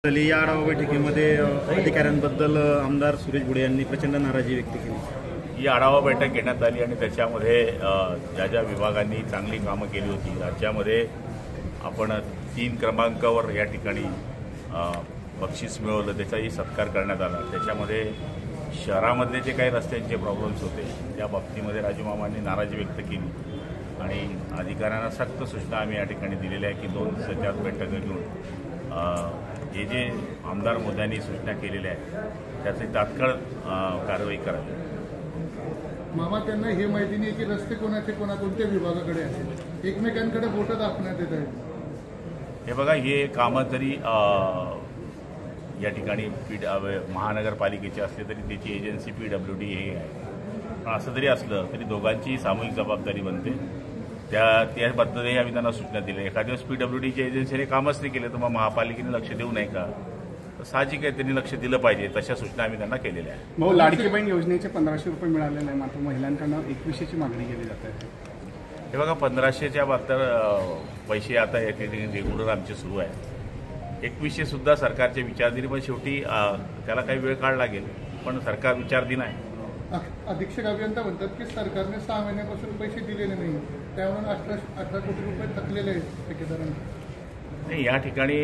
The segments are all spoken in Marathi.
या आढावा बैठकीमध्ये अधिकाऱ्यांबद्दल आमदार सुरेश भुडे यांनी प्रचंड नाराजी व्यक्त केली। ही आढावा बैठक घेण्यात आली आणि त्याच्यामध्ये ज्या ज्या विभागांनी चांगली कामं केली होती राज्यामध्ये आपण 3 क्रमांकावर या ठिकाणी बक्षीस मिळवलं, त्याचाही सत्कार करण्यात आला। त्याच्यामध्ये शहरामधले जे काही रस्त्यांचे प्रॉब्लेम्स होते त्या बाबतीमध्ये राजूमामांनी नाराजी व्यक्त केली आणि अधिकाऱ्यांना सक्त सूचना आम्ही या ठिकाणी दिलेल्या आहे की 2 दिवसाच्या बैठक घेऊन जे आमदार मोद्यांनी सूचना केलेल्या आहेत त्याची तात्काळ कारवाई करावी। मामा त्यांना हे माहिती नाही की रस्ते कोणत्या विभागाकडे आहेत, एकमेकांकडे बोटं दाखवण्यात येत आहेत। हे बघा, हे कामं तरी या ठिकाणी महानगरपालिकेची असले तरी त्याची एजन्सी PWD हे आहे, पण असं जरी असलं तरी दोघांची सामूहिक जबाबदारी बनते। त्या पद्धतीने आम्ही त्यांना सूचना दिल्या। एखाद्या दिवस PWDच्या एजन्सीने कामच नाही केलं तर मग महापालिकेने लक्ष देऊ नये का? साहजिक आहे, त्यांनी लक्ष दिलं पाहिजे। तशा सूचना आम्ही त्यांना केलेल्या आहेत। भाऊ, लाडकी बहीण योजनेचे 1500 रुपये मिळाले नाही, मात्र महिलांकडून 2100ची मागणी केली जात आहे। हे बघा, 1500च्या बहात्तर पैसे आता या ठिकाणी रेग्युलर आमचे सुरू आहे। 2100 सुद्धा सरकारचे विचारधीन, पण शेवटी त्याला काही वेळ काढ लागेल, पण सरकार विचारधीन आहे। अधीक्षक अभियंता म्हणतात की सरकारने 6 महिन्यापासून पैसे दिलेले नाही, त्यामुळे 18 कोटी रुपये थकलेले आहेत ठेकेदारांना। नाही, या ठिकाणी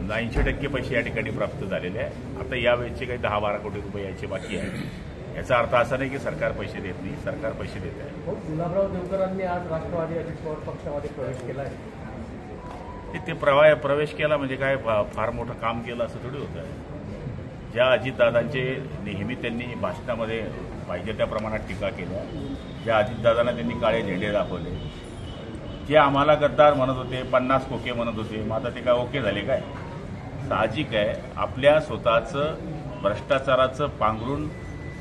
80% पैसे या ठिकाणी प्राप्त झालेले आहे। आता यावेळेचे काही 10-12 कोटी रुपये यायचे बाकी आहे। याचा अर्थ असा नाही की सरकार पैसे देत नाही, सरकार पैसे देत आहे। गुलाबराव देवकरांनी आज राष्ट्रवादी अजित पवार पक्षामध्ये प्रवेश केला आहे। ते प्रवेश केला म्हणजे काय फार मोठं काम केलं असं थोडी होतं आहे। ज्या अजितदादांचे नेहमी त्यांनी भाषणामध्ये पाहिजे त्या प्रमाणात टीका केल्या, ज्या अजितदादांना त्यांनी काळे झेंडे दाखवले, जे आम्हाला गद्दार म्हणत होते, 50 खोके म्हणत होते, मग आता ते काय ओके झाले काय? साहजिक आहे, आपल्या स्वतःचं भ्रष्टाचाराचं पांघरून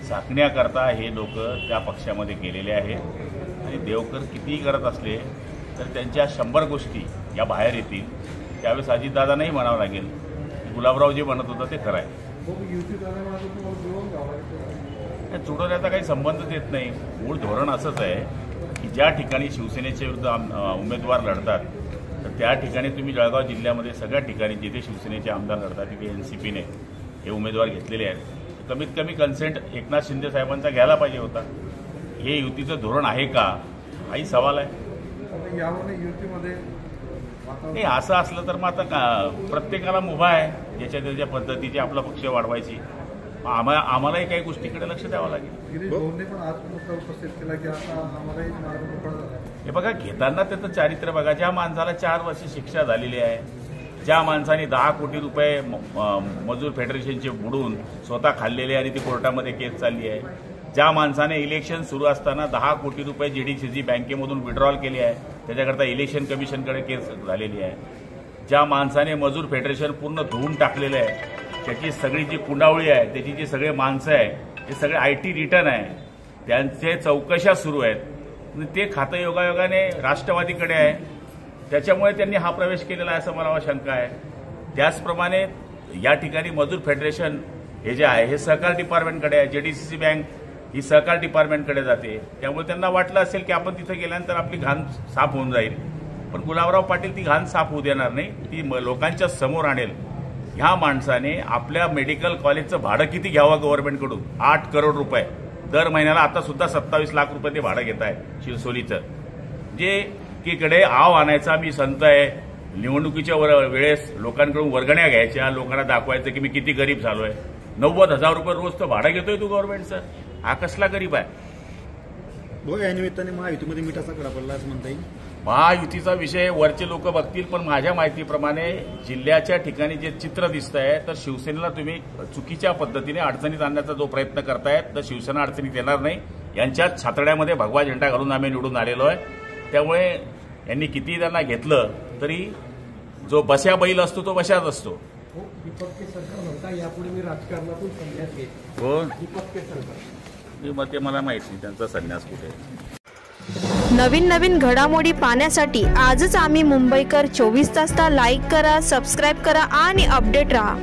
झाकण्याकरता हे लोक त्या पक्षामध्ये गेलेले आहेत आणि देवकर कितीही करत असले तर त्यांच्या 100 गोष्टी या बाहेर येतील। त्यावेळेस अजितदादांनाही म्हणावं लागेल गुलाबराव जे म्हणत होतं ते खरं आहे। जुळवण्याचा काही संबंधच येत नाही। मूळ धोरण असंच आहे की ज्या ठिकाणी शिवसेनेच्या विरुद्ध उमेदवार लढतात तर त्या ठिकाणी तुम्ही जळगाव जिल्ह्यामध्ये सगळ्या ठिकाणी जिथे शिवसेनेचे आमदार लढतात तिथे NCPने हे उमेदवार घेतलेले आहेत। कमीत कमी कन्सेंट एकनाथ शिंदे साहेबांचा घ्यायला पाहिजे होता। हे युतीचं धोरण आहे का हाही सवाल आहे। नाही, असं असलं तर मग आता प्रत्येकाला मुभा आहे ज्याच्या त्याच्या पद्धतीची आपला पक्ष वाढवायची। आम्हालाही काही गोष्टीकडे लक्ष द्यावं लागेल। हे बघा, घेताना त्याचं चारित्र्य बघा। ज्या माणसाला 4 वर्ष शिक्षा झालेली आहे, ज्या माणसाने 10 कोटी रुपये मजूर फेडरेशनचे बुडून स्वतः खाल्लेले आणि ती कोर्टामध्ये केस चालली आहे, ज्या माणसाने इलेक्शन सुरू असताना 10 कोटी रुपये GDCC बँकेमधून विड्रॉल केले आहे, त्याच्याकरता इलेक्शन कमिशनकडे केस झालेली आहे, ज्या माणसाने मजूर फेडरेशन पूर्ण धुवून टाकलेलं आहे, त्याची सगळी जी पुंडावळी आहे, त्याची जी सगळे माणसं आहे, ते सगळे IT रिटर्न आहे, त्यांचे चौकशा सुरू आहेत, ते खातं योगायोगाने राष्ट्रवादीकडे आहे, त्याच्यामुळे त्यांनी हा प्रवेश केलेला आहे असं मला शंका आहे। त्याचप्रमाणे या ठिकाणी मजूर फेडरेशन हे जे आहे हे सहकार डिपार्टमेंटकडे आहे, JDCC बँक ही सहकार डिपार्टमेंटकडे जाते, त्यामुळे त्यांना वाटलं असेल की आपण तिथे गेल्यानंतर आपली घाण साफ होऊन जाईल, पण गुलाबराव पाटील ती घाण साफ होऊ देणार नाही, ती लोकांच्या समोर आणेल। ह्या माणसाने आपल्या मेडिकल कॉलेजचं भाडं किती घ्यावं गव्हर्नमेंटकडून? 8 करोड रुपये दर महिन्याला। आता सुद्धा 27 लाख रुपये ते भाडं घेत आहे शिरसोलीचं। जे कीकडे आव आणायचा मी संत आहे, निवडणुकीच्या वेळेस लोकांकडून वर्गण्या घ्यायच्या, लोकांना दाखवायचं की मी किती गरीब झालोय। 90,000 रुपये रोज तर भाडं घेतोय तू गव्हर्नमेंटचं, हा कसला गरीब आहे? भाऊ, या निमित्ताने महायुतीमध्ये मिठाचा कडा पडला असं म्हणता येईल। महायुतीचा विषय वरचे लोक बघतील, पण माझ्या माहितीप्रमाणे जिल्ह्याच्या ठिकाणी जे चित्र दिसत आहे तर शिवसेनेला तुम्ही चुकीच्या पद्धतीने अडचणीत आणण्याचा जो प्रयत्न करतायत तर शिवसेना अडचणीत येणार नाही। यांच्या छातड्यामध्ये भगवा झेंडा घालून आम्ही निवडून आलेलो आहे, त्यामुळे यांनी कितीही त्यांना घेतलं तरी जो बस्या बैल असतो तो बशाच असतो। दीपक केसरकर म्हणता यापुढे मी राजकारणातून संन्यास घेईन। कोण? दीपक केसरकर। मग ते मला माहित नाही त्यांचा संन्यास कुठे। नवीन घडामोडी पाहण्यासाठी आजच आम्ही मुंबईकर 24 तासला लाईक करा, सबस्क्राईब करा आणि अपडेट रहा।